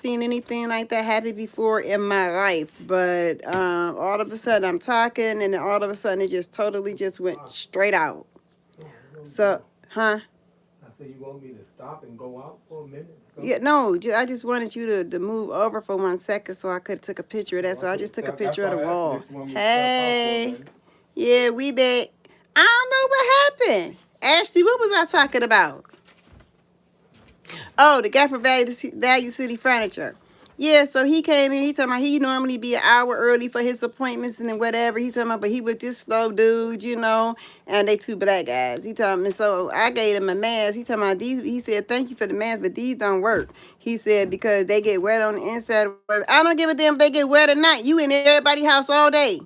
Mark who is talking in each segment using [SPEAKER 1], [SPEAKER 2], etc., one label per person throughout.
[SPEAKER 1] Seen anything like that happen before in my life, but all of a sudden I'm talking, and then all of a sudden it just totally just went straight out. So, huh?
[SPEAKER 2] I said, you want me to stop and go out for a minute?
[SPEAKER 1] Yeah, no, I just wanted you to move over for 1 second so I could took a picture of that.
[SPEAKER 2] Oh, I
[SPEAKER 1] So I
[SPEAKER 2] could
[SPEAKER 1] just
[SPEAKER 2] have
[SPEAKER 1] took a
[SPEAKER 2] stepped. That's
[SPEAKER 1] picture of
[SPEAKER 2] why
[SPEAKER 1] the
[SPEAKER 2] I asked you
[SPEAKER 1] wall.
[SPEAKER 2] if you want me to step out for a
[SPEAKER 1] Hey,
[SPEAKER 2] minute.
[SPEAKER 1] yeah, we back. I don't know what happened. Ashley, what was I talking about? Oh, the guy from Value City Furniture. Yeah, so he came in. He talking about he normally be an hour early for his appointments and then whatever. He talking about, but he was this slow dude, and they two black guys. He talking me, so I gave him a mask. He talking about these. He said, "Thank you for the mask, but these don't work." He said because they get wet on the inside. I don't give a damn if they get wet or not. You in everybody's house all day.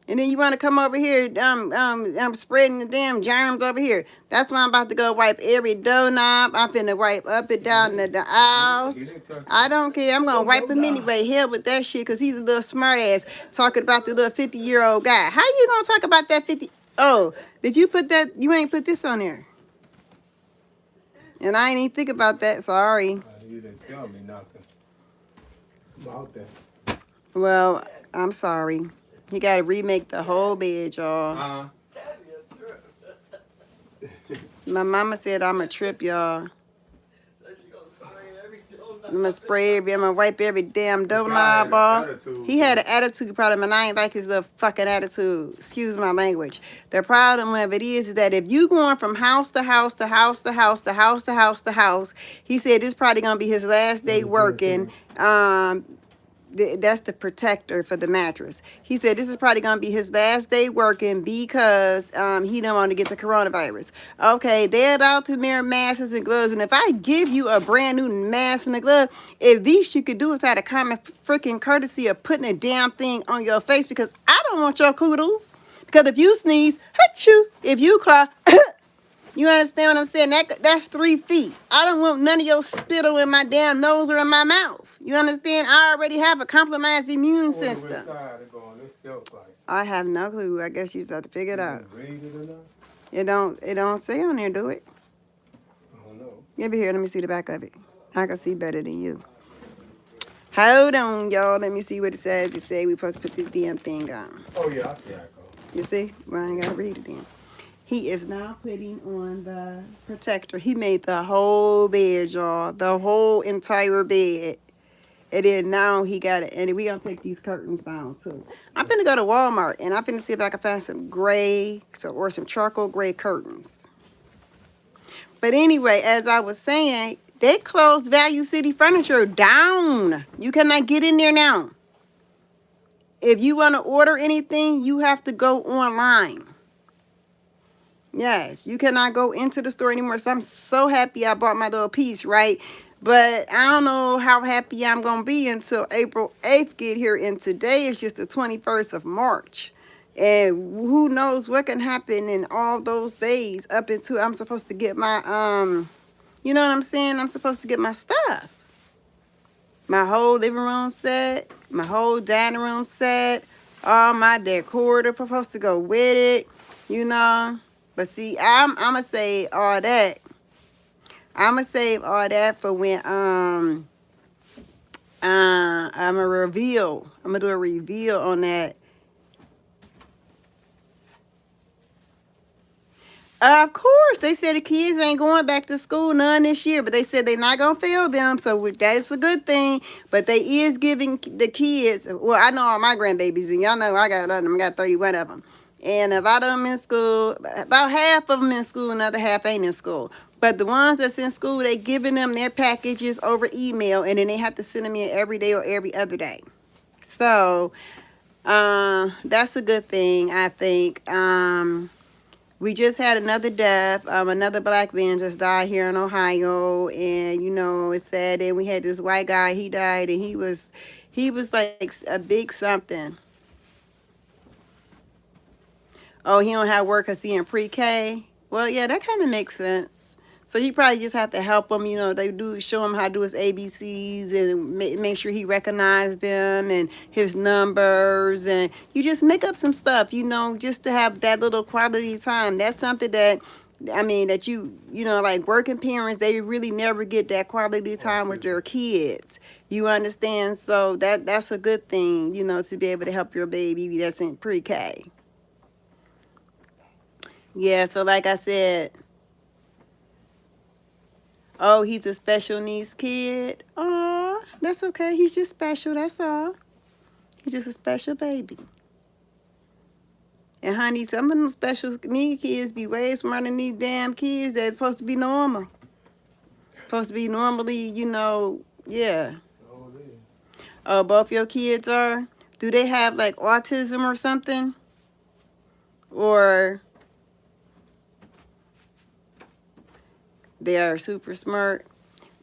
[SPEAKER 1] And then you want to come over here, I'm spreading the damn germs over here. That's why I'm about to go wipe every doorknob. I'm finna wipe up and down the aisles. I don't care. I'm gonna wipe him anyway. Hell with that shit, cause he's a little smart ass talking about the little 50-year-old guy. How you gonna talk about that 50? Oh, did you put that? You ain't put this on there. And I ain't even think about that. Sorry.
[SPEAKER 2] You didn't tell me nothing about that.
[SPEAKER 1] Well, I'm sorry. He got to remake the whole bed, y'all. My mama said I'm a trip, y'all. I'm gonna spray I'm gonna wipe every damn doorknob off. He had an attitude problem, and I ain't like his little fucking attitude. Excuse my language. The problem of it is that if you going from house to house to house to house to house to house to house, he said this probably gonna be his last day working. That's the protector for the mattress. He said this is probably gonna be his last day working because he don't want to get the coronavirus. Okay, they're out to wear masks and gloves, and if I give you a brand new mask and a glove, at least you could do is have a common freaking courtesy of putting a damn thing on your face because I don't want your kudos. Because if you sneeze, hurt you. If you cough, you understand what I'm saying? That's 3 feet. I don't want none of your spittle in my damn nose or in my mouth. You understand? I already have a compromised immune system. I have no clue. I guess you just have to figure it out. It don't say on there, do it?
[SPEAKER 2] I don't know.
[SPEAKER 1] Give me here, let me see the back of it. I can see better than you. Hold on, y'all. Let me see what it says. It say we supposed to put this damn thing on.
[SPEAKER 2] Oh yeah, I see how it goes.
[SPEAKER 1] You see? Well, I ain't gotta read it then. He is now putting on the protector. He made the whole bed, y'all. The whole entire bed. And then now he got it. And we gonna take these curtains down too. I'm finna go to Walmart and I'm finna see if I can find some gray or some charcoal gray curtains. But anyway, as I was saying, they closed Value City Furniture down. You cannot get in there now. If you want to order anything, you have to go online. Yes, you cannot go into the store anymore. So I'm so happy I bought my little piece, right? But I don't know how happy I'm going to be until April 8th get here. And today is just the 21st of March. And who knows what can happen in all those days up until I'm supposed to get my, you know what I'm saying? I'm supposed to get my stuff. My whole living room set, my whole dining room set, all my decor supposed to go with it, you know. But see, I'm gonna save all that. I'm gonna save all that for when I'm a reveal. I'm gonna do a reveal on that. Of course, they said the kids ain't going back to school none this year, but they said they're not gonna fail them, so that's a good thing. But they is giving the kids. Well, I know all my grandbabies, and y'all know I got a lot of them. I got 31 of them, and a lot of them in school. About half of them in school, another half ain't in school. But the ones that's in school, they giving them their packages over email, and then they have to send them in every day or every other day. So, that's a good thing, I think. We just had another death. Another black man just died here in Ohio, and you know it's sad. And we had this white guy. He died, and he was like a big something. Oh, he don't have work because he in pre-K. Well, yeah, that kind of makes sense. So you probably just have to help him. You know, they do show him how to do his ABCs and make sure he recognizes them and his numbers. And you just make up some stuff, you know, just to have that little quality time. That's something that I mean, that you know, like working parents, they really never get that quality time with their kids. You understand? So that's a good thing, you know, to be able to help your baby that's in pre-K. Yeah, so like I said, oh, he's a special needs kid. Oh, that's okay. He's just special, that's all. He's just a special baby. And honey, some of them special need kids be way smarter than these damn kids that's supposed to be normal. Supposed to be normally, you know, yeah.
[SPEAKER 2] Oh, it is.
[SPEAKER 1] Oh, both your kids are? Do they have like autism or something? Or they are super smart?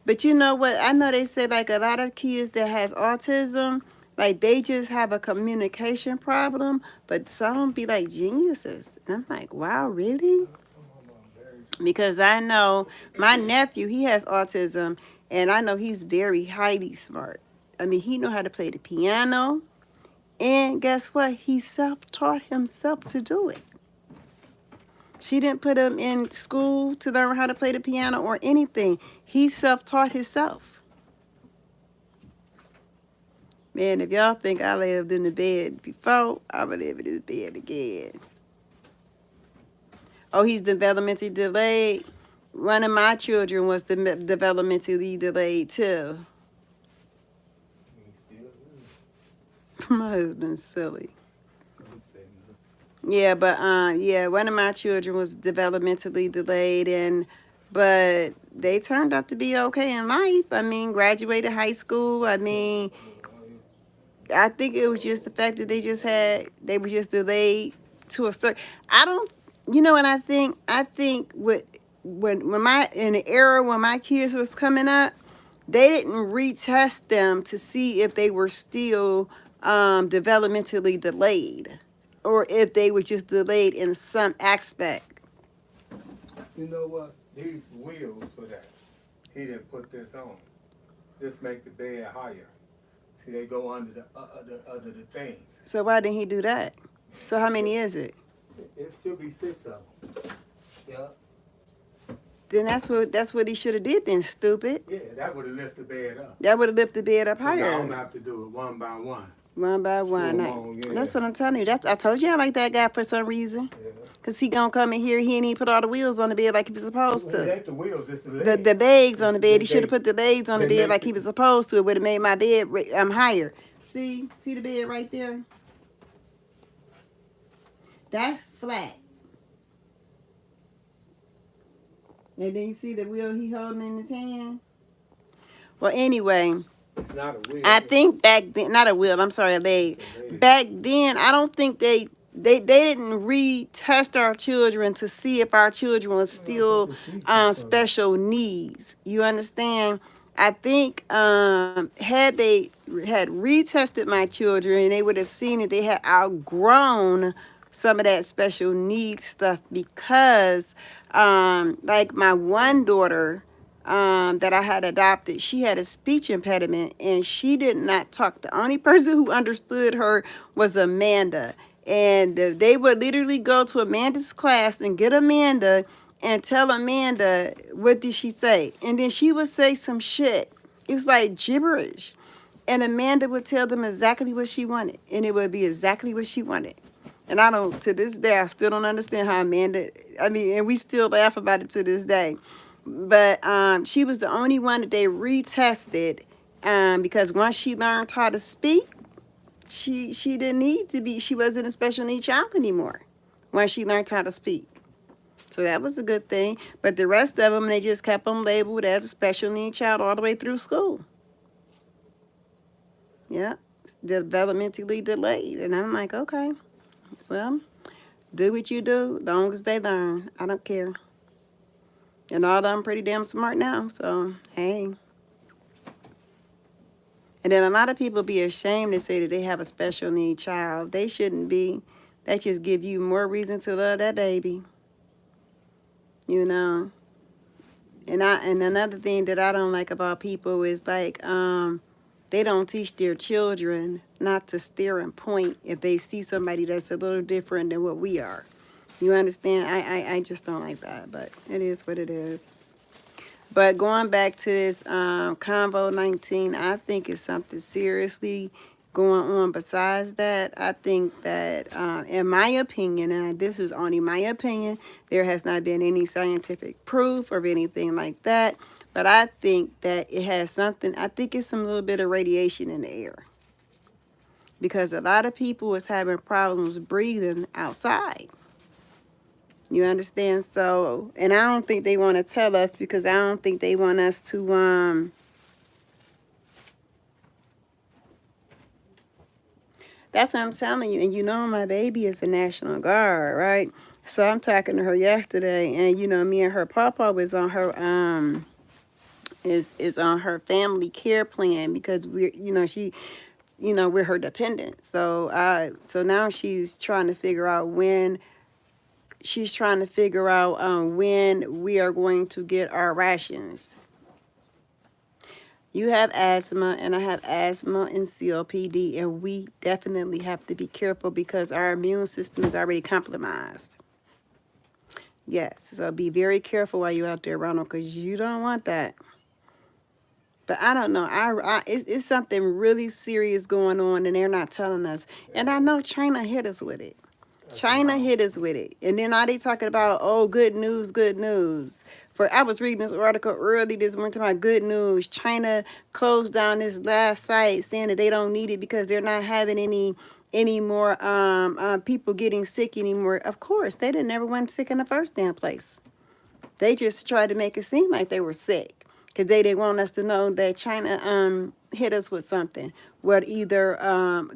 [SPEAKER 1] But you know what? I know they say like a lot of kids that has autism, like they just have a communication problem, but some be like geniuses. And I'm like, wow, really? Because I know my nephew, he has autism, and I know he's very highly smart. I mean, he know how to play the piano, and guess what? He self-taught himself to do it. She didn't put him in school to learn how to play the piano or anything. He self-taught himself. Man, if y'all think I lived in the bed before, I would live in this bed again. Oh, he's developmentally delayed. One of my children was developmentally delayed too.
[SPEAKER 2] He still is.
[SPEAKER 1] My husband's silly.
[SPEAKER 2] Don't say nothing.
[SPEAKER 1] Yeah, but yeah, one of my children was developmentally delayed, but they turned out to be okay in life. I mean, graduated high school. I mean, I think it was just the fact that they were just delayed to a certain. I don't, you know what I think? I think when my in the era when my kids was coming up, they didn't retest them to see if they were still developmentally delayed, or if they were just delayed in some aspect.
[SPEAKER 2] You know what? These wheels for that. He didn't put this on. This make the bed higher. See, they go under the things.
[SPEAKER 1] So why didn't he do that? So how many is it?
[SPEAKER 2] It should be 6 of them. Yeah.
[SPEAKER 1] Then that's what he should have did then, stupid.
[SPEAKER 2] Yeah, that would have lifted the bed up.
[SPEAKER 1] That would have lifted the bed up
[SPEAKER 2] So now I'm
[SPEAKER 1] higher.
[SPEAKER 2] gonna have to do it one by one.
[SPEAKER 1] One by one.
[SPEAKER 2] Screw 'em on, yeah.
[SPEAKER 1] That's what I'm telling you. I told you I like that guy for some reason.
[SPEAKER 2] Yeah.
[SPEAKER 1] Cause he gonna come in here, he ain't even put all the wheels on the bed like he was supposed
[SPEAKER 2] It
[SPEAKER 1] to.
[SPEAKER 2] ain't the wheels, it's the legs.
[SPEAKER 1] The legs on the bed. He
[SPEAKER 2] They-
[SPEAKER 1] should have put the legs on the
[SPEAKER 2] they
[SPEAKER 1] bed
[SPEAKER 2] make
[SPEAKER 1] like he was supposed to. It would have made my bed higher. See the bed right there? That's flat. And then you see the wheel he holding in his hand? Well, anyway,
[SPEAKER 2] It's not a wheel.
[SPEAKER 1] I think back then, not a wheel, I'm sorry, a leg.
[SPEAKER 2] It's a leg.
[SPEAKER 1] Back then, I don't think they didn't retest our children to see if our children was still special needs. You understand? I think had they had retested my children, they would have seen that they had outgrown some of that special needs stuff, because like my one daughter that I had adopted, she had a speech impediment and she did not talk. The only person who understood her was Amanda. And they would literally go to Amanda's class and get Amanda and tell Amanda, what did she say? And then she would say some shit. It was like gibberish. And Amanda would tell them exactly what she wanted. And it would be exactly what she wanted. And I don't, to this day, I still don't understand how Amanda, I mean, and we still laugh about it to this day. But she was the only one that they retested because once she learned how to speak, she didn't need to be, she wasn't a special needs child anymore once she learned how to speak. So that was a good thing. But the rest of them, they just kept them labeled as a special needs child all the way through school. Yeah, developmentally delayed. And I'm like, okay, well, do what you do, as long as they learn. I don't care. And all of them pretty damn smart now, so hey. And then a lot of people be ashamed to say that they have a special need child. They shouldn't be. That just give you more reason to love that baby. You know. And another thing that I don't like about people is like they don't teach their children not to stare and point if they see somebody that's a little different than what we are. You understand? I just don't like that, but it is what it is. But going back to this Convo 19, I think it's something seriously going on besides that. I think that, in my opinion, and this is only my opinion, there has not been any scientific proof or anything like that. But I think that it has something, I think it's some little bit of radiation in the air. Because a lot of people is having problems breathing outside. You understand? So, and I don't think they want to tell us because I don't think they want us to, that's what I'm telling you. And you know, my baby is a National Guard, right? So I'm talking to her yesterday, and you know, me and her papa was on her, is on her family care plan because we're, you know, she, you know, we're her dependent. So now she's trying to figure out when when we are going to get our rations. You have asthma, and I have asthma and COPD, and we definitely have to be careful because our immune system is already compromised. Yes, so be very careful while you're out there, Ronald, because you don't want that. But I don't know. It's something really serious going on, and they're not telling us. And I know China hit us with it. China hit us with it. And then all they talking about, oh, good news, good news. I was reading this article early this morning talking about good news. China closed down this last site saying that they don't need it because they're not having any more people getting sick anymore. Of course, they didn't ever went sick in the first damn place. They just tried to make it seem like they were sick because they didn't want us to know that China hit us with something. What either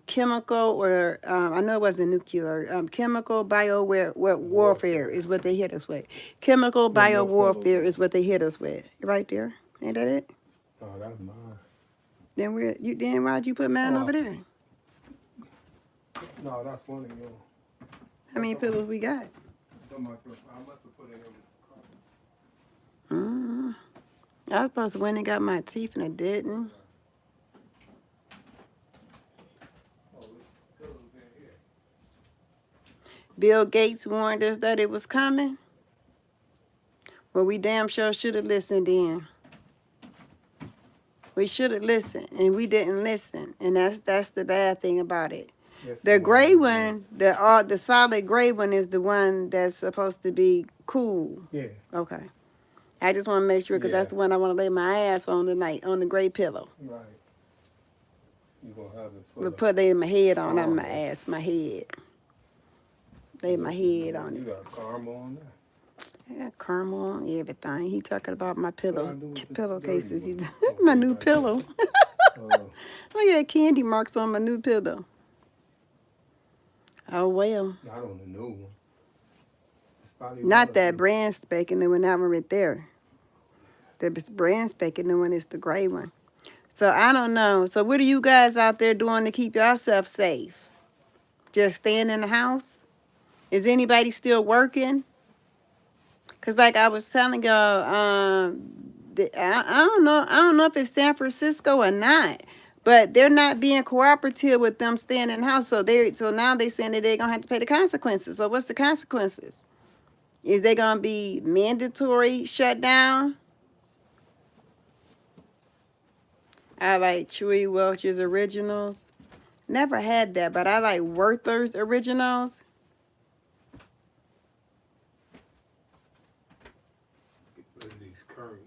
[SPEAKER 1] chemical or I know it wasn't nuclear. Chemical bio warfare is what they hit us with. Chemical bio warfare is what they hit us with. Right there, ain't that it?
[SPEAKER 2] Oh, that's mine.
[SPEAKER 1] Then why'd you put mine over there?
[SPEAKER 2] No, that's one of yours.
[SPEAKER 1] How many pillows we got?
[SPEAKER 2] I must have put it in the car.
[SPEAKER 1] I was supposed to went and got my teeth and I didn't. Bill Gates warned us that it was coming. Well, we damn sure should have listened then. We should have listened, and we didn't listen, and that's the bad thing about it.
[SPEAKER 2] Yes,
[SPEAKER 1] The gray one, the solid gray one is the one that's supposed to be cool.
[SPEAKER 2] Yeah.
[SPEAKER 1] Okay. I just want to make sure because that's the one I want to lay my ass on tonight, on the gray pillow.
[SPEAKER 2] Right. You gonna have this.
[SPEAKER 1] We'll put it in my head on, not my ass, my head. Lay my head on
[SPEAKER 2] You
[SPEAKER 1] it.
[SPEAKER 2] got caramel on that.
[SPEAKER 1] I got caramel on everything. He talking about my pillowcases.
[SPEAKER 2] dirty one?
[SPEAKER 1] My new pillow.
[SPEAKER 2] Oh,
[SPEAKER 1] I got candy marks on my new pillow. Oh well.
[SPEAKER 2] not on the new one. It's probably
[SPEAKER 1] Not
[SPEAKER 2] one
[SPEAKER 1] that
[SPEAKER 2] of them.
[SPEAKER 1] brand spanking new one, that one right there. The brand spanking new one is the gray one. So I don't know. So what are you guys out there doing to keep yourself safe? Just staying in the house? Is anybody still working? Cause like I was telling y'all, I don't know if it's San Francisco or not, but they're not being cooperative with them staying in the house. So now they saying that they're gonna have to pay the consequences. So what's the consequences? Is they gonna be mandatory shutdown? I like Chewy Welch's Originals. Never had that, but I like Werther's Originals.
[SPEAKER 2] Get rid of these curries.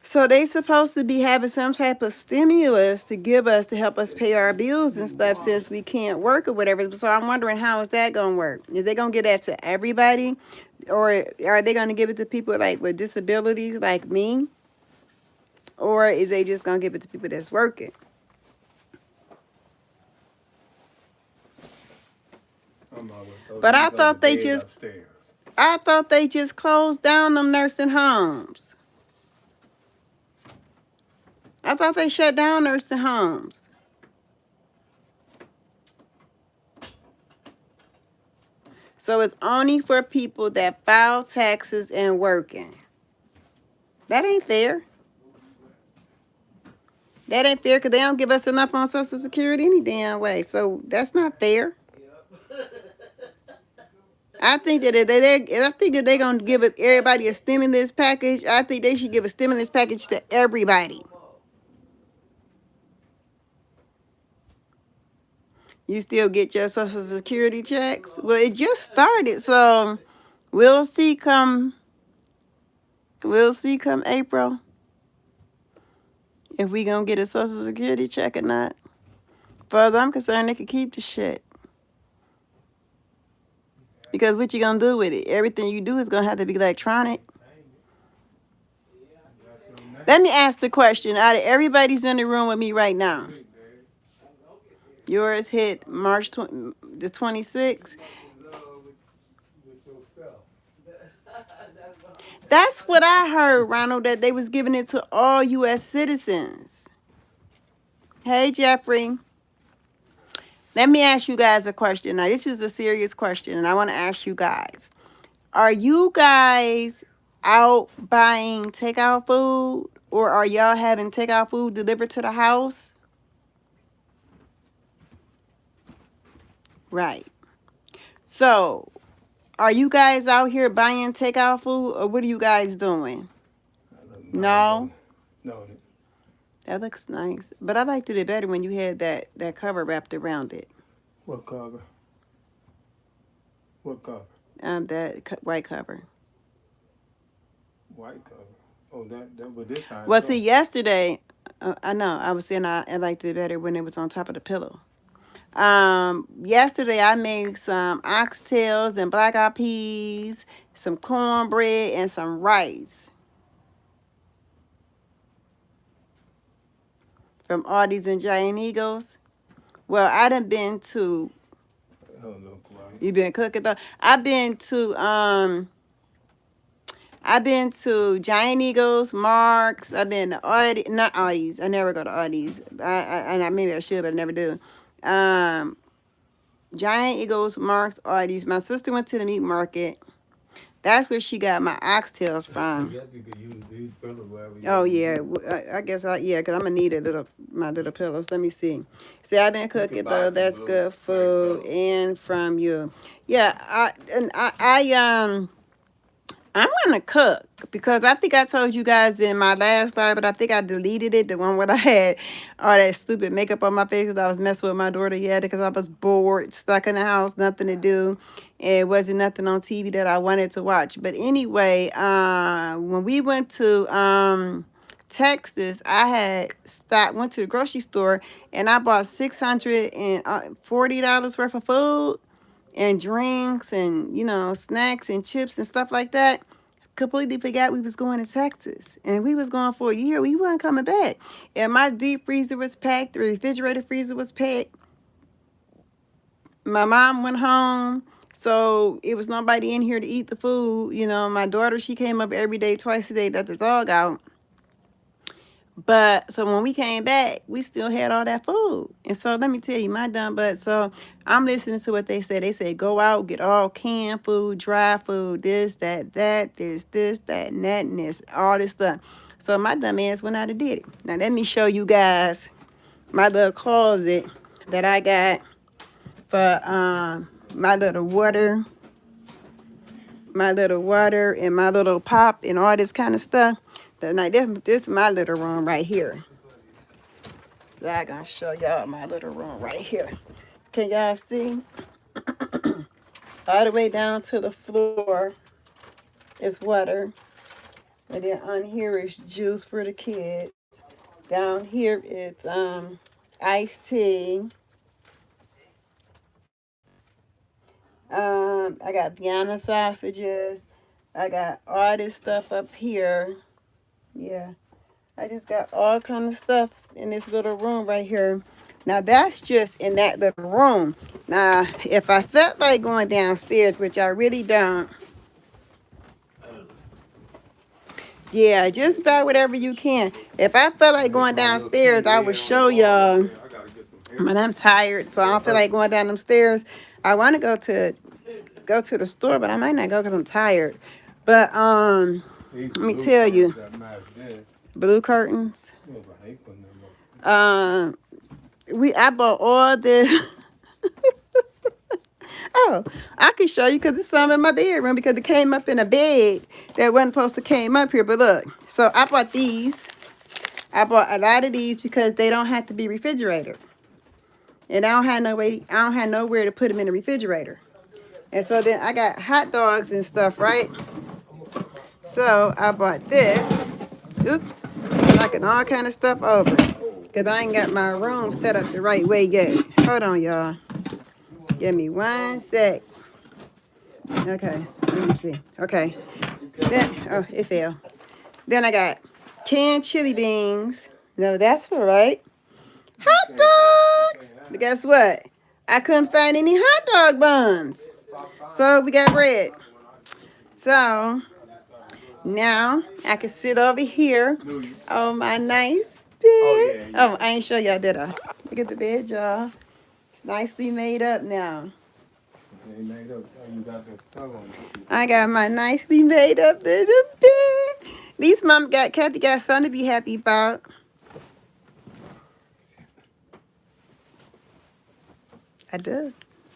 [SPEAKER 1] So they supposed to be having some type of stimulus to give us to help us pay our bills and stuff since we can't work or whatever. So I'm wondering how is that gonna work? Is they gonna give that to everybody, or are they gonna give it to people like with disabilities like me, or is they just gonna give it to people that's working? But I thought they just
[SPEAKER 2] upstairs.
[SPEAKER 1] I thought they just closed down them nursing homes. I thought they shut down nursing homes. So it's only for people that file taxes and working. That ain't fair. That ain't fair because they don't give us enough on Social Security any damn way. So that's not fair. I think that if I think that they're gonna give everybody a stimulus package. I think they should give a stimulus package to everybody. You still get your Social Security checks? Well, it just started, so we'll see come April if we gonna get a Social Security check or not. Further I'm concerned, they could keep the shit. Because what you gonna do with it? Everything you do is gonna have to be electronic. Let me ask the question. Out of everybody's in the room with me right now, yours hit March the 26th. That's what I heard, Ronald, that they was giving it to all U.S. citizens. Hey, Jeffrey. Let me ask you guys a question. Now, this is a serious question, and I want to ask you guys. Are you guys out buying takeout food, or are y'all having takeout food delivered to the house? Right. So, are you guys out here buying takeout food, or what are you guys doing? No?
[SPEAKER 2] No.
[SPEAKER 1] That looks nice. But I liked it better when you had that cover wrapped around it.
[SPEAKER 2] What cover? What cover?
[SPEAKER 1] That white cover.
[SPEAKER 2] White cover. Oh, that was this time.
[SPEAKER 1] Well, see, yesterday, I know, I was saying I liked it better when it was on top of the pillow. Yesterday I made some oxtails and black eyed peas, some cornbread, and some rice from Artie's and Giant Eagles. Well, I done been to.
[SPEAKER 2] Oh, look right.
[SPEAKER 1] You been cooking though? I've been to Giant Eagles, Mark's. I've been to Artie, not Artie's. I never go to Artie's. Maybe I should, but I never do. Giant Eagles, Mark's, Artie's. My sister went to the meat market. That's where she got my oxtails from.
[SPEAKER 2] I guess you could use these pillows wherever you
[SPEAKER 1] Oh yeah, I guess because I'm gonna need my little pillows. Let me see. See, I've been cooking though. That's good food, and from you. Yeah, I'm gonna cook because I think I told you guys in my last live, but I think I deleted it. The one where I had all that stupid makeup on my face because I was messing with my daughter. Yeah, because I was bored, stuck in the house, nothing to do. It wasn't nothing on TV that I wanted to watch. But anyway, when we went to Texas, I went to the grocery store and I bought $640 worth of food and drinks and, snacks and chips and stuff like that. Completely forgot we was going to Texas. And we was going for a year. We weren't coming back. And my deep freezer was packed. The refrigerator freezer was packed. My mom went home. So it was nobody in here to eat the food. My daughter, she came up every day, twice a day, let the dog out. But so when we came back, we still had all that food. And so let me tell you, my dumb butt. So I'm listening to what they said. They said, go out, get all canned food, dry food, this, that, there's this, that, and that, and this, all this stuff. So my dumb ass went out and did it. Now let me show you guys my little closet that I got for my little water and my little pop and all this kind of stuff. Now, this is my little room right here. So I'm going to show y'all my little room right here. Can y'all see? All the way down to the floor is water. And then on here is juice for the kids. Down here it's iced tea. I got Vienna sausages. I got all this stuff up here. Yeah, I just got all kind of stuff in this little room right here. Now, that's just in that little room. Now, if I felt like going downstairs, which I really don't. Yeah, just buy whatever you can. If I felt like going downstairs, I would show y'all. But I'm tired, so I don't feel like going down them stairs. I want to go to the store, but I might not go because I'm tired. But let me tell you, blue curtains. I bought all this. I Oh, I can show you because it's some in my bedroom because it came up in a bed that wasn't supposed to came up here. But look, so I bought these. I bought a lot of these because they don't have to be refrigerated. And I don't have no way, I don't have nowhere to put them in the refrigerator. And so then I got hot dogs and stuff, right? So I bought this. Oops. Knocking all kind of stuff over. Because I ain't got my room set up the right way yet. Hold on, y'all. Give me 1 sec. Okay. Let me see. Okay. Then, oh, it fell. Then I got canned chili beans. No, that's all right. Hot dogs. But guess what? I couldn't find any hot dog buns. So we got bread. So now I can sit over here on my nice bed. Oh, I ain't show y'all, did I? Look at the bed, y'all. It's nicely made up now. I got my nicely made up little bed. These mom got Kathy got something to be happy about. I do.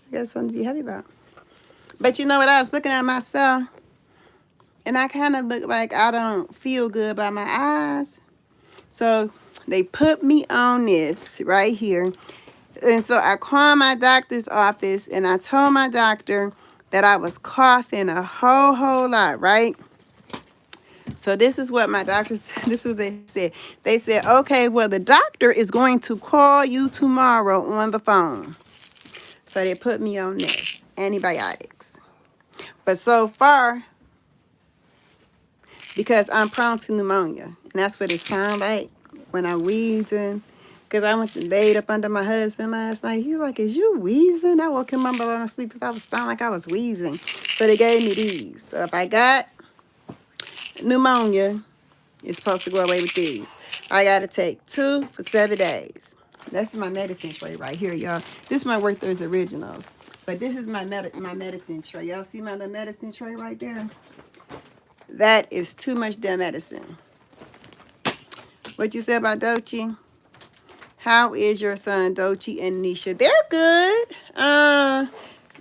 [SPEAKER 1] I got something to be happy about. But you know what? I was looking at myself, and I kind of look like I don't feel good about my eyes. So they put me on this right here. And so I called my doctor's office, and I told my doctor that I was coughing a whole lot, right? So this is what my doctor said. This is what they said. They said, okay, well, the doctor is going to call you tomorrow on the phone. So they put me on this, antibiotics. But so far, because I'm prone to pneumonia, and that's what it sounds like when I'm wheezing. Because I went and laid up under my husband last night. He was like, is you wheezing? I woke him up while I was asleep because I was feeling like I was wheezing. So they gave me these. So if I got pneumonia, it's supposed to go away with these. I got to take 2 for 7 days. That's my medicine tray right here, y'all. This is my Werther's Originals. But this is my medicine tray. Y'all see my little medicine tray right there? That is too much damn medicine. What you said about Dochi? How is your son, Dochi and Nisha? They're good.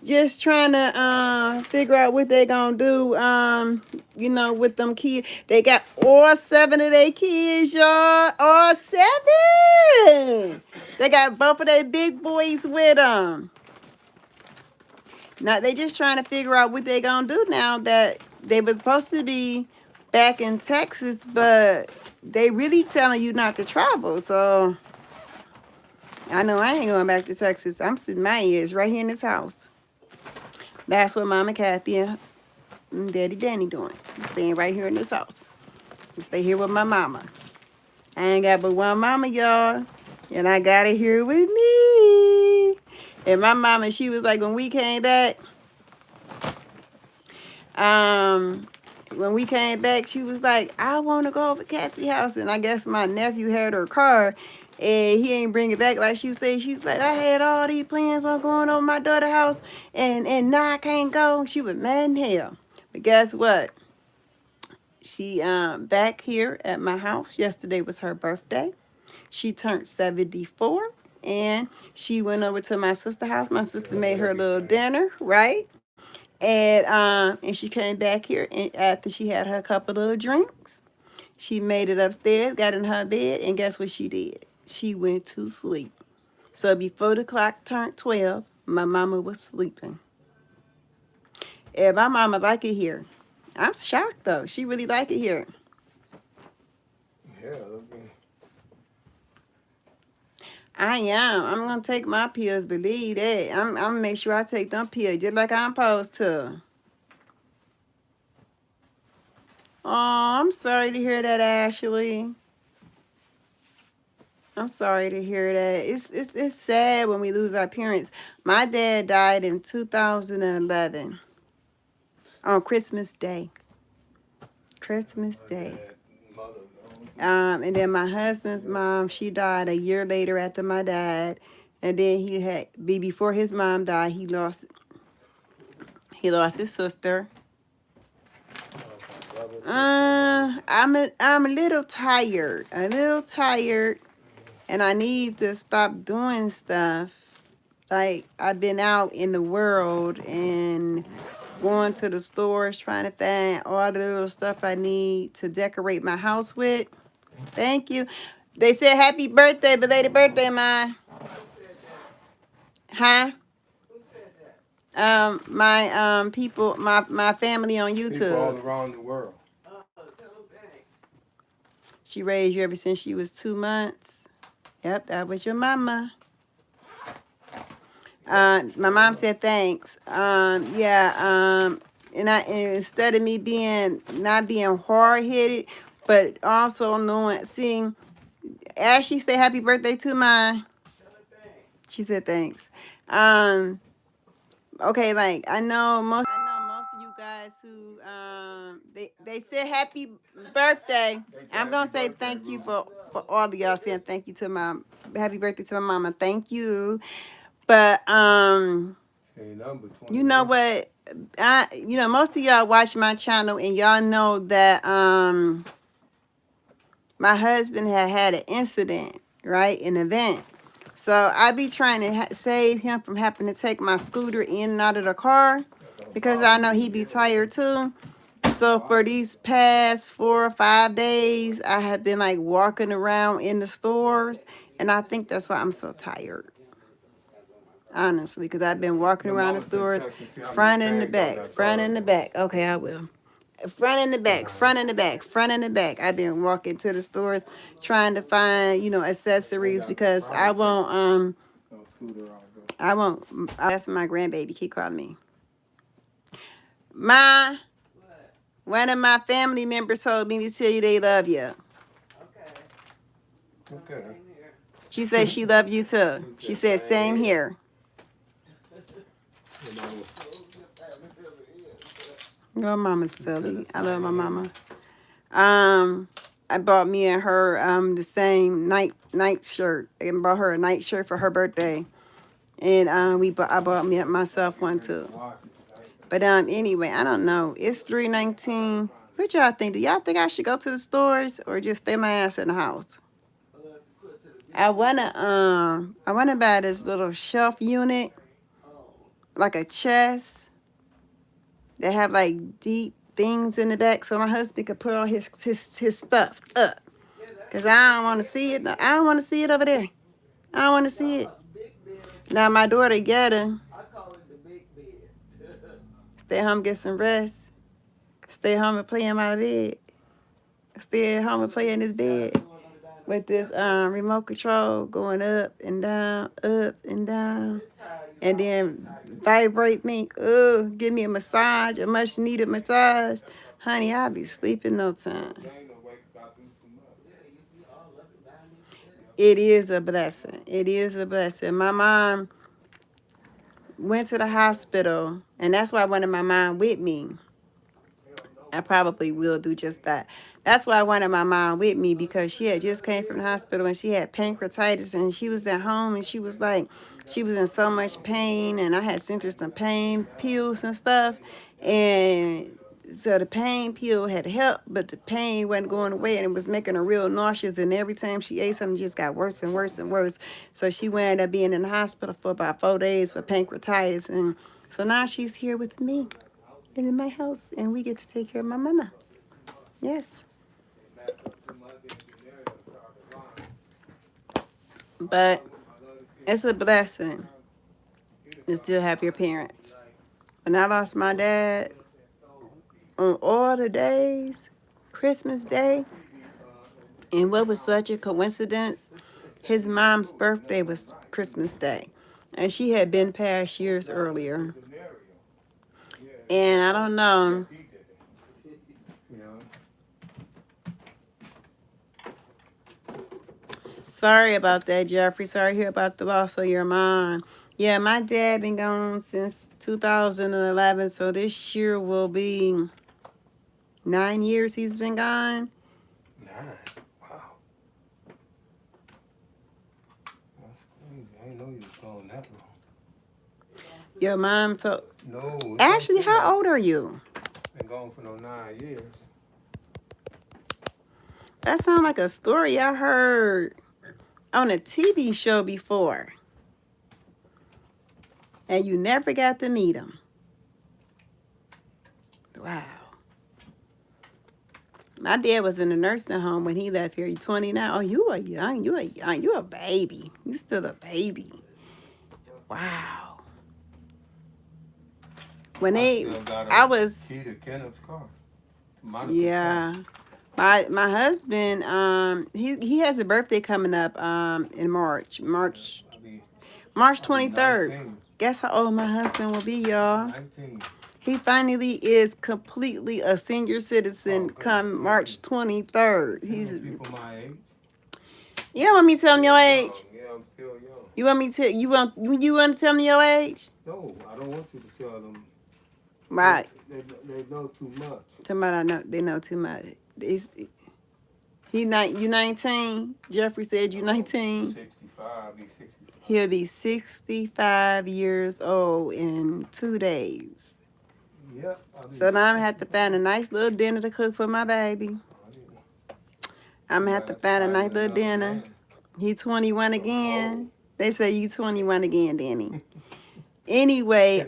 [SPEAKER 1] Just trying to figure out what they gonna do. With them kids. They got all 7 of their kids, y'all. All 7. They got both of their big boys with them. Now they just trying to figure out what they gonna do now that they was supposed to be back in Texas, but they really telling you not to travel. So I know I ain't going back to Texas. I'm sitting my ears right here in this house. That's what Mama Kathy and Daddy Danny doing. I'm staying right here in this house. I stay here with my mama. I ain't got but one mama, y'all. And I got it here with me. And my mama, she was like, when we came back, she was like, I want to go over Kathy's house. And I guess my nephew had her car, and he ain't bring it back like she said. She's like, I had all these plans on going over my daughter's house, and now I can't go. She was mad in hell. But guess what? She back here at my house. Yesterday was her birthday. She turned 74, and she went over to my sister's house. My sister made her little dinner, right? And she came back here, and after she had her couple of drinks, she made it upstairs, got in her bed, and guess what she did? She went to sleep. So before the clock turned 12, my mama was sleeping. And my mama like it here. I'm shocked though. She really like it here.
[SPEAKER 2] Yeah, okay.
[SPEAKER 1] I am. I'm gonna take my pills, believe that. I'm gonna make sure I take them pills just like I'm supposed to. Oh, I'm sorry to hear that, Ashley. I'm sorry to hear that. It's sad when we lose our parents. My dad died in 2011 on Christmas Day. Christmas Day. And then my husband's mom, she died a year later after my dad. And then before his mom died, he lost his sister. I'm a little tired, and I need to stop doing stuff. Like, I've been out in the world and going to the stores trying to find all the little stuff I need to decorate my house with. Thank you. They said happy birthday, belated birthday, mine. Huh? My people, my family on
[SPEAKER 2] People all
[SPEAKER 1] YouTube.
[SPEAKER 2] around the world.
[SPEAKER 1] She raised you ever since she was 2 months. Yep, that was your mama. My mom said thanks. And instead of me being not being hard headed, but also knowing, seeing Ashley say happy birthday to mine. She said thanks. Okay, like I know most of you guys who they said happy birthday. I'm gonna say thank you for all of y'all saying thank you to my happy birthday to my mama. Thank you. But
[SPEAKER 2] Hey, number
[SPEAKER 1] you know
[SPEAKER 2] 21.
[SPEAKER 1] what? Most of y'all watch my channel and y'all know that my husband had an incident, right? An event. So I be trying to save him from having to take my scooter in and out of the car because I know he be tired too. So for these past 4 or 5 days, I have been like walking around in the stores, and I think that's why I'm so tired. Honestly, because I've been walking
[SPEAKER 2] Your
[SPEAKER 1] around the
[SPEAKER 2] mama said
[SPEAKER 1] stores,
[SPEAKER 2] check and see how many
[SPEAKER 1] front and the
[SPEAKER 2] things on
[SPEAKER 1] back,
[SPEAKER 2] that
[SPEAKER 1] front
[SPEAKER 2] card.
[SPEAKER 1] and the back. Okay, I will. Front and the back, front and the back, front and the back. I've been walking to the stores trying to find, accessories because
[SPEAKER 2] No scooter out there.
[SPEAKER 1] that's my grandbaby keep calling me. One of my family members told me to tell you they love you.
[SPEAKER 2] Okay.
[SPEAKER 1] She said she loved you too. She said same here.
[SPEAKER 2] Your mama.
[SPEAKER 1] Your mama's silly. I love my mama. I bought me and her the same night shirt. I bought her a night shirt for her birthday, and I bought me myself one too. But anyway, I don't know. It's 3:19. What y'all think? Do y'all think I should go to the stores or just stay my ass in the house? I wanna buy this little shelf unit, like a chest that have like deep things in the back, so my husband could put all his stuff up. Cause I don't want to see it. I don't want to see it over there. I don't want to see it. Now my daughter get her. Stay home, get some rest. Stay home and play in my bed. Stay at home and play in this bed with this remote control going up and down, and then vibrate me. Give me a massage, a much needed massage. Honey, I'll be sleeping no time. It is a blessing. It is a blessing. My mom went to the hospital, and that's why I wanted my mom with me. I probably will do just that. That's why I wanted my mom with me because she had just came from the hospital and she had pancreatitis and she was at home and she was like, she was in so much pain and I had sent her some pain pills and stuff. And so the pain pill had helped, but the pain wasn't going away and it was making her real nauseous. And every time she ate something, it just got worse and worse and worse. So she wound up being in the hospital for about 4 days for pancreatitis. And so now she's here with me and in my house, and we get to take care of my mama. Yes. But it's a blessing to still have your parents. When I lost my dad, on all the days, Christmas Day, and what was such a coincidence, his mom's birthday was Christmas Day. And she had been passed years earlier. And I don't know. Sorry about that, Jeffrey. Sorry to hear about the loss of your mom. Yeah, my dad been gone since 2011, so this year will be 9 years he's been gone.
[SPEAKER 2] 9. Wow. That's crazy. I didn't know you was gone that long.
[SPEAKER 1] Your mom told...
[SPEAKER 2] No.
[SPEAKER 1] Ashley, how old are you?
[SPEAKER 2] Been gone for no 9 years.
[SPEAKER 1] That sounds like a story I heard on a TV show before. and you never got to meet him. Wow. My dad was in a nursing home when he left here. He's 29. Oh, you are young. You a baby. You still a baby. Wow. When I was,
[SPEAKER 2] key to Kenneth's car.
[SPEAKER 1] yeah. My husband, he has a birthday coming up in March. March 23rd. Guess how old my husband will be, y'all?
[SPEAKER 2] 19.
[SPEAKER 1] He finally is completely a senior citizen come March 23rd. He's
[SPEAKER 2] people my age.
[SPEAKER 1] You want me to tell him your age?
[SPEAKER 2] Yeah, I'm still young.
[SPEAKER 1] You want me to you want to tell me your age?
[SPEAKER 2] No, I don't want you to tell them.
[SPEAKER 1] Right.
[SPEAKER 2] They know too much.
[SPEAKER 1] Somebody they know too much. You 19? Jeffrey said you 19.
[SPEAKER 2] 65. He's 65.
[SPEAKER 1] He'll be 65 years old in 2 days.
[SPEAKER 2] Yep.
[SPEAKER 1] So now I'm gonna have to find a nice little dinner to cook for my baby. I'm gonna have to find a nice little dinner. He 21 again. They say you 21 again, Danny. Anyway,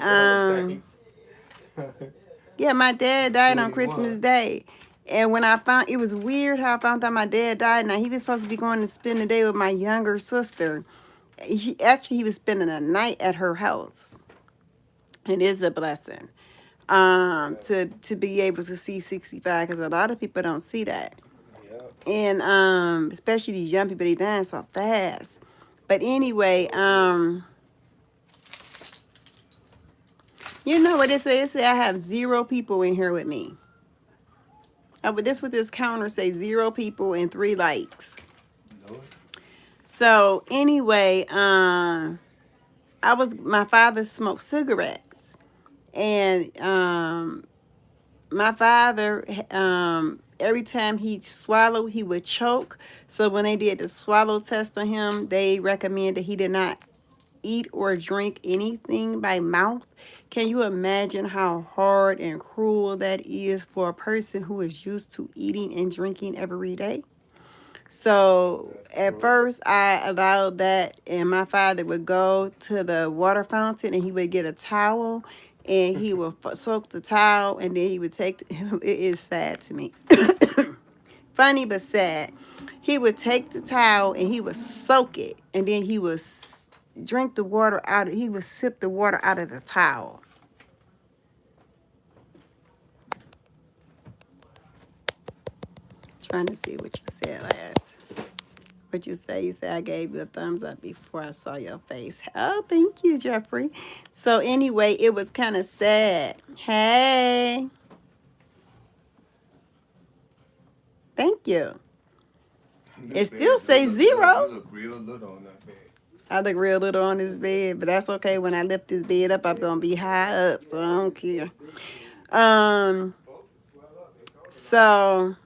[SPEAKER 1] yeah, my dad died on Christmas Day. And when I found, it was weird how I found out my dad died. Now, he was supposed to be going to spend the day with my younger sister. He was spending a night at her house. It is a blessing to be able to see 65, because a lot of people don't see that. And especially these young people, they dying so fast. But anyway, you know what it says? It says I have 0 people in here with me. But this what this counter say: 0 people and 3 likes. So anyway, my father smoked cigarettes, and my father every time he swallowed, he would choke. So when they did the swallow test on him, they recommended he did not eat or drink anything by mouth. Can you imagine how hard and cruel that is for a person who is used to eating and drinking every day? So at first I allowed that, and my father would go to the water fountain and he would get a towel and he would soak the towel, and then he would take it is sad to me. Funny but sad. He would take the towel and he would soak it, and then he would drink the water out. He would sip the water out of the towel. Trying to see what you said last. What you say? You said I gave you a thumbs up before I saw your face. Oh, thank you, Jeffrey. So anyway, it was kind of sad. Hey. Thank you. It still says 0.
[SPEAKER 2] You look real little on that bed. I
[SPEAKER 1] look real little on this bed, but that's okay. When I lift this bed up, I'm gonna be high up, so I don't care. So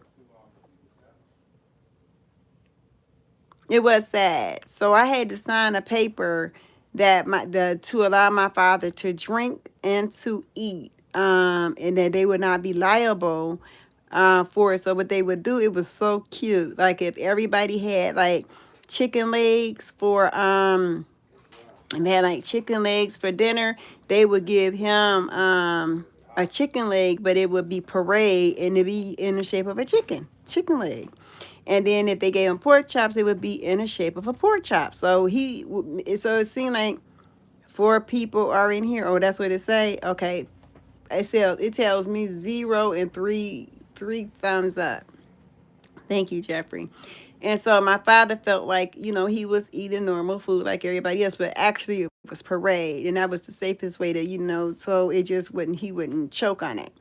[SPEAKER 1] it was sad. So I had to sign a paper that to allow my father to drink and to eat, and that they would not be liable for it. So what they would do, it was so cute. Like if everybody had like chicken legs for and they had like chicken legs for dinner, they would give him a chicken leg, but it would be parade and it'd be in the shape of a chicken leg. And then if they gave him pork chops, it would be in the shape of a pork chop. So it seemed like 4 people are in here. Oh, that's what it say. Okay, it tells me 0 and 3 thumbs up. Thank you, Jeffrey. And so my father felt like, he was eating normal food like everybody else, but actually it was parade, and that was the safest way to, so it just he wouldn't choke on it.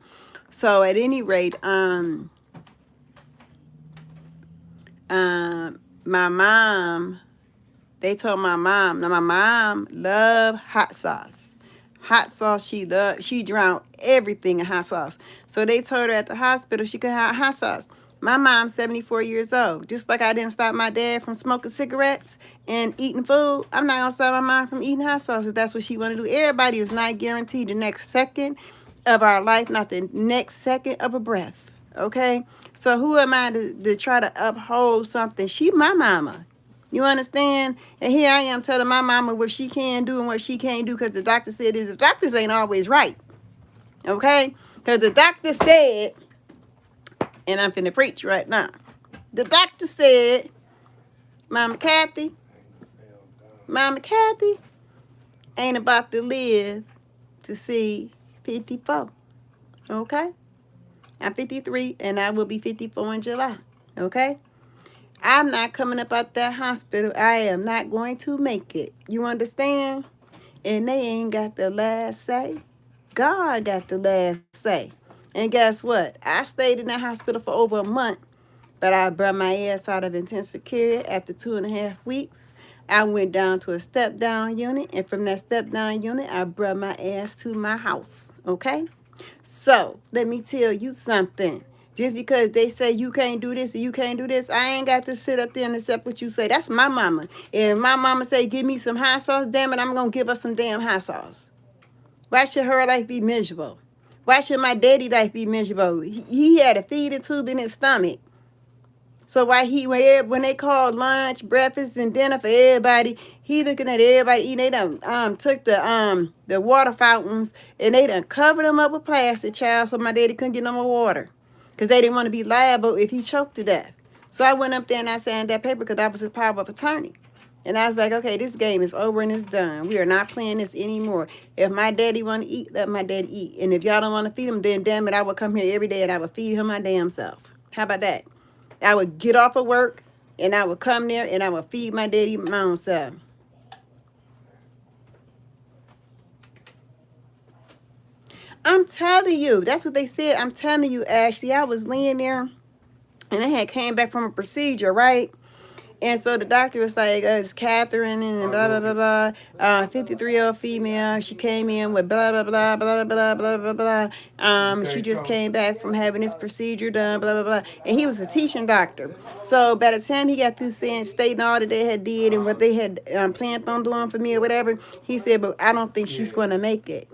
[SPEAKER 1] So at any rate, my mom, they told my mom. Now my mom loved hot sauce. Hot sauce, she drowned everything in hot sauce. So they told her at the hospital she could have hot sauce. My mom's 74 years old. Just like I didn't stop my dad from smoking cigarettes and eating food, I'm not going to stop my mom from eating hot sauce if that's what she want to do. Everybody is not guaranteed the next second of our life, not the next second of a breath. Okay? So who am I to try to uphold something? She my mama. You understand? And here I am telling my mama what she can do and what she can't do because the doctor said is the doctors ain't always right. Okay? Because the doctor said, and I'm finna preach right now. The doctor said, Mama Kathy ain't about to live to see 54. Okay? I'm 53 and I will be 54 in July. Okay? I'm not coming up out that hospital. I am not going to make it. You understand? And they ain't got the last say. God got the last say. And guess what? I stayed in that hospital for over a month, but I brought my ass out of intensive care after 2.5 weeks. I went down to a step-down unit, and from that step-down unit, I brought my ass to my house. Okay? So, let me tell you something. Just because they say you can't do this or you can't do this, I ain't got to sit up there and accept what you say. That's my mama. If my mama say, give me some hot sauce, damn it, I'm going to give her some damn hot sauce. Why should her life be miserable? Why should my daddy life be miserable? He had a feeding tube in his stomach. So why when they called lunch, breakfast, and dinner for everybody, he looking at everybody eating. They done took the water fountains and they done covered them up with plastic, child, so my daddy couldn't get no more water. Because they didn't want to be liable if he choked to death. So I went up there and I signed that paper because that was his power of attorney. And I was like, okay, this game is over and it's done. We are not playing this anymore. If my daddy want to eat, let my daddy eat. And if y'all don't want to feed him, then damn it, I would come here every day and I would feed him my damn self. How about that? I would get off of work and I would come there and I would feed my daddy my own self. I'm telling you, that's what they said. I'm telling you, Ashley, I was laying there and I had came back from a procedure, right? And so the doctor was like, it's Catherine and blah, blah, blah, blah. 53-year-old female. She came in with blah, blah, blah, blah, blah, blah, blah, blah. She just came back from having this procedure done, blah, blah, blah. And he was a teaching doctor. So by the time he got through stating all that they had did and what they had planned on doing for me or whatever, he said, but I don't think she's going to make it.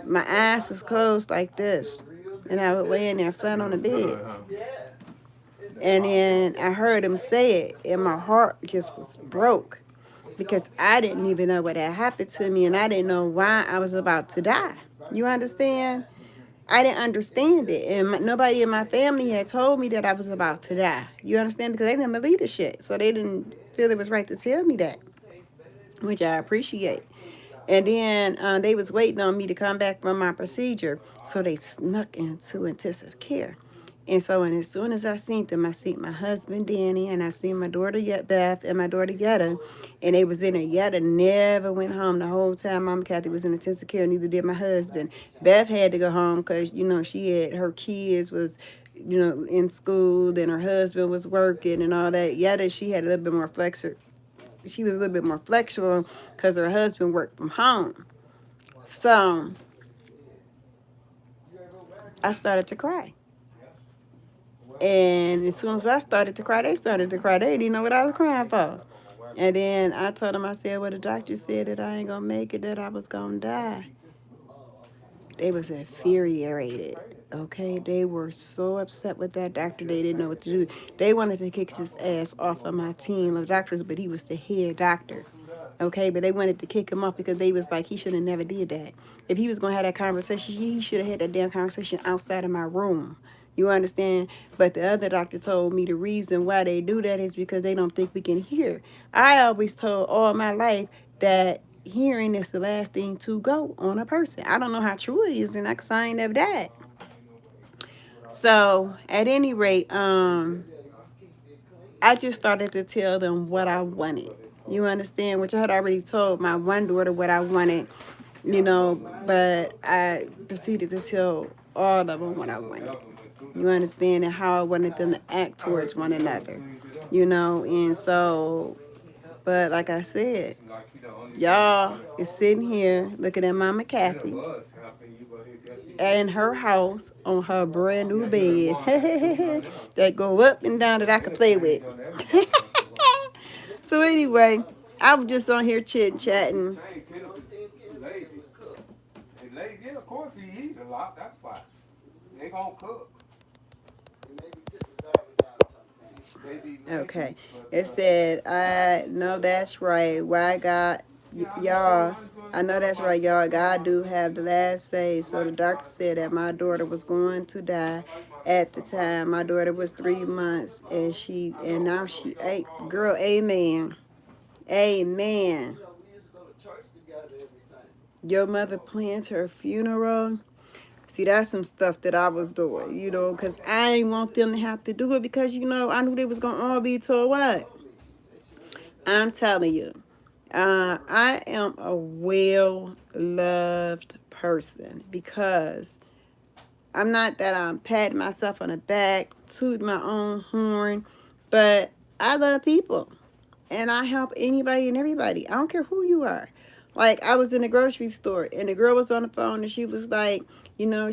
[SPEAKER 1] My eyes was closed like this. And I was laying there flat on the bed. And then I heard him say it, and my heart just was broke because I didn't even know what had happened to me, and I didn't know why I was about to die. You understand? I didn't understand it, and nobody in my family had told me that I was about to die. You understand? Because they didn't believe the shit, so they didn't feel it was right to tell me that, which I appreciate. And then they was waiting on me to come back from my procedure, so they snuck into intensive care. And so, and as soon as I seen them, I seen my husband, Danny, and I seen my daughter, Beth, and my daughter, Yetta. And they was in there. Yetta never went home the whole time Mama Kathy was in intensive care, neither did my husband. Beth had to go home because, she had, her kids was, in school, and her husband was working and all that. Yetta, she had a little bit more she was a little bit more flexible because her husband worked from home. So, I started to cry. And as soon as I started to cry, they started to cry. They didn't even know what I was crying for. And then I told them, I said, well, the doctor said that I ain't going to make it, that I was going to die. They was infuriated, okay? They were so upset with that doctor, they didn't know what to do. They wanted to kick his ass off of my team of doctors, but he was the head doctor, okay? But they wanted to kick him off because they was like, he should have never did that. If he was going to have that conversation, he should have had that damn conversation outside of my room. You understand? But the other doctor told me the reason why they do that is because they don't think we can hear. I always told all my life that hearing is the last thing to go on a person. I don't know how true it is, and because I ain't never died. So at any rate, I just started to tell them what I wanted. You understand? Which I had already told my one daughter what I wanted, but I proceeded to tell all of them what I wanted. You understand? And how I wanted them to act towards one another, and so, but like I said, y'all is sitting here looking at Mama Kathy in her house on her brand new bed that go up and down that I could play with. So anyway, I was just on here chit-chatting.
[SPEAKER 2] Yeah, of course he eat a lot. That's why they gonna cook.
[SPEAKER 1] Okay. It said, I know that's right. Why God, y'all, I know that's right, y'all. God do have the last say. So the doctor said that my daughter was going to die at the time. My daughter was 3 months and now she 8. Girl, amen. Amen. Your mother planned her funeral. See, that's some stuff that I was doing, because I ain't want them to have to do it because, I knew they was going to all be told what. I'm telling you, I am a well-loved person because I'm not that I'm patting myself on the back, tooting my own horn, but I love people and I help anybody and everybody. I don't care who you are. Like, I was in the grocery store and the girl was on the phone and she was like,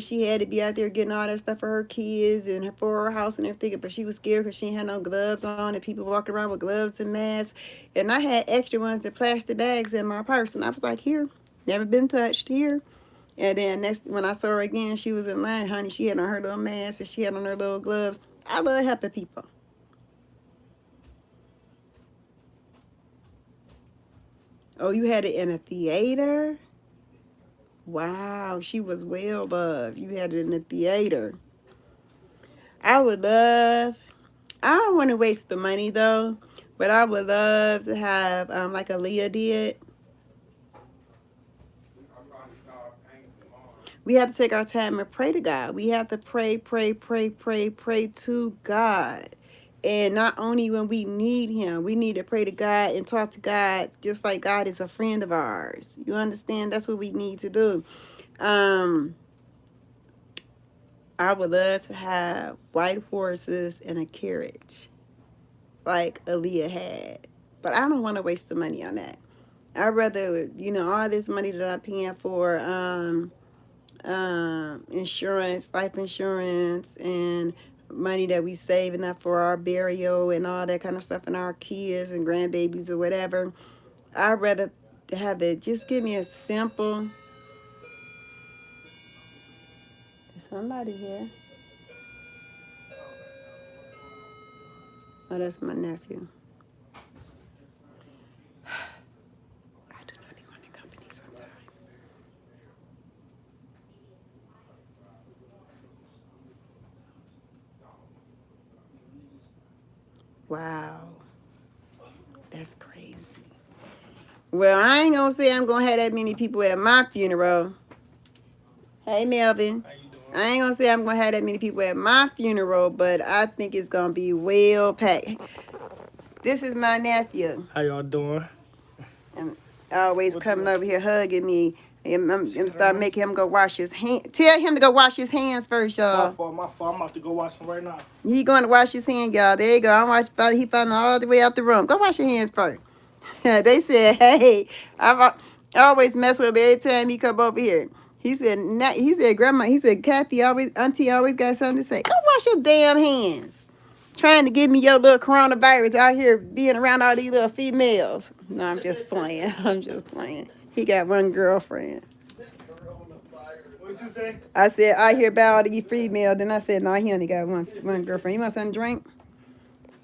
[SPEAKER 1] she had to be out there getting all that stuff for her kids and for her house and everything, but she was scared because she had no gloves on and people walking around with gloves and masks. And I had extra ones in plastic bags in my purse and I was like, here, never been touched, here. And then when I saw her again, she was in line, honey. She had on her little mask and she had on her little gloves. I love helping people. Oh, you had it in a theater? Wow, she was well loved. You had it in the theater. I don't want to waste the money though, but I would love to have like Aaliyah did. We have to take our time and pray to God. We have to pray to God. And not only when we need him, we need to pray to God and talk to God just like God is a friend of ours. You understand? That's what we need to do. I would love to have white horses and a carriage like Aaliyah had. But I don't want to waste the money on that. I'd rather, all this money that I'm paying for insurance, life insurance, and money that we saving up for our burial and all that kind of stuff and our kids and grandbabies or whatever. I'd rather have it just give me a simple. Is somebody here? Oh, that's my nephew. I do not be wanting company sometimes. Wow. That's crazy. Well, I ain't gonna say I'm gonna have that many people at my funeral. Hey, Melvin.
[SPEAKER 3] How you doing?
[SPEAKER 1] I ain't gonna say I'm gonna have that many people at my funeral, but I think it's gonna be well packed. This is my nephew.
[SPEAKER 3] How y'all doing?
[SPEAKER 1] And always
[SPEAKER 3] What's
[SPEAKER 1] coming
[SPEAKER 3] up?
[SPEAKER 1] over here hugging me. I'm start making him go wash his hands. Tell him to go wash his hands first,
[SPEAKER 3] My
[SPEAKER 1] y'all.
[SPEAKER 3] fault. I'm about to go watch him right now.
[SPEAKER 1] He going to wash his hands, y'all. There you go. He found all the way out the room. Go wash your hands first. They said, hey, I always mess with him every time he come over here. He said, Grandma, Kathy Auntie always got something to say. Go wash your damn hands. Trying to give me your little coronavirus out here being around all these little females. No, I'm just playing. I'm just playing. He got one girlfriend.
[SPEAKER 3] What you say?
[SPEAKER 1] I said, I hear about all these females. Then I said, no, he only got one girlfriend. You want something to drink?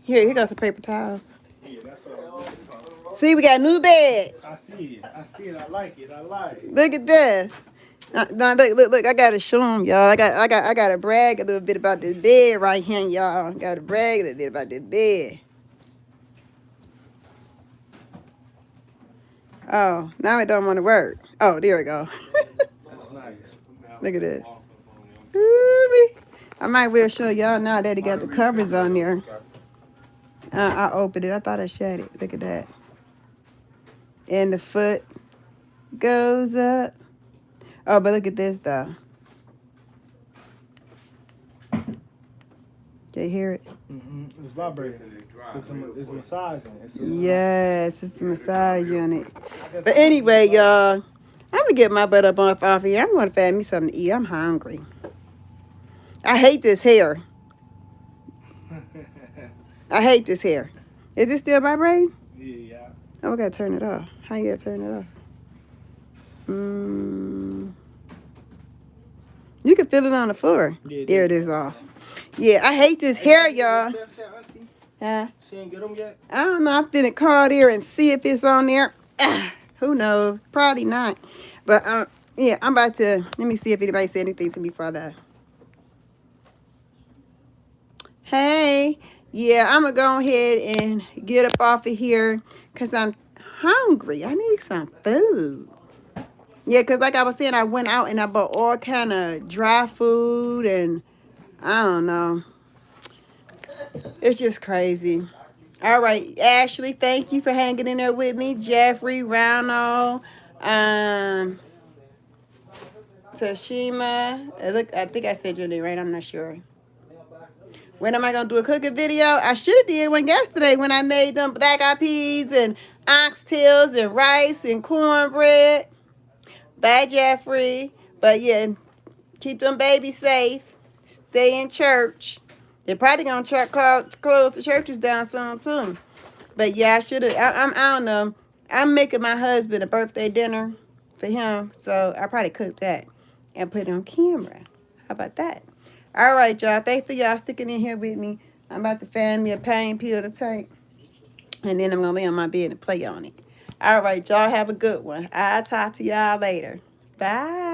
[SPEAKER 1] Here goes some paper towels.
[SPEAKER 3] Yeah, that's what I'm talking about.
[SPEAKER 1] See, we got a new bed.
[SPEAKER 3] I see it. I like it.
[SPEAKER 1] Look at this. Now, look, I gotta show them, y'all. I gotta brag a little bit about this bed right here, y'all. Gotta brag a little bit about this bed. Oh, now it don't want to work. Oh, there we go.
[SPEAKER 3] That's nice.
[SPEAKER 1] Look at this. Ooh, I might well show y'all now that it got the covers on there. I opened it. I thought I shut it. Look at that. And the foot goes up. Oh, but look at this, though. Can you hear it?
[SPEAKER 3] Mm-hmm. It's vibrating. It's massaging.
[SPEAKER 1] Yes, it's a massage unit. But anyway, y'all, I'm going to get my butt up off here. I'm going to find me something to eat. I'm hungry. I hate this hair. I hate this hair. Is it still vibrating?
[SPEAKER 3] Yeah.
[SPEAKER 1] Oh, I got to turn it off. How you got to turn it off? You can feel it on the floor.
[SPEAKER 3] Yeah,
[SPEAKER 1] there it is off. Yeah, I hate this hair, y'all. Huh?
[SPEAKER 3] She ain't get them yet?
[SPEAKER 1] I don't know. I'm finna call there and see if it's on there. Who knows? Probably not. But yeah, I'm about to let me see if anybody said anything to me for that. Hey, yeah, I'm gonna go ahead and get up off of here because I'm hungry. I need some food. Yeah, because like I was saying, I went out and I bought all kind of dry food and I don't know. It's just crazy. All right, Ashley, thank you for hanging in there with me. Jeffrey, Ronald, Tashima. Look, I think I said your name right. I'm not sure. When am I gonna do a cooking video? I should have did one yesterday when I made them black eyed peas and oxtails and rice and cornbread. Bye, Jeffrey. But yeah, keep them babies safe. Stay in church. They're probably gonna close the churches down soon too. But yeah, I should have. I don't know. I'm making my husband a birthday dinner for him, so I probably cook that and put it on camera. How about that? All right, y'all. Thanks for y'all sticking in here with me. I'm about to find me a pain pill to take, and then I'm gonna lay on my bed and play on it. All right, y'all. Have a good one. I'll talk to y'all later. Bye.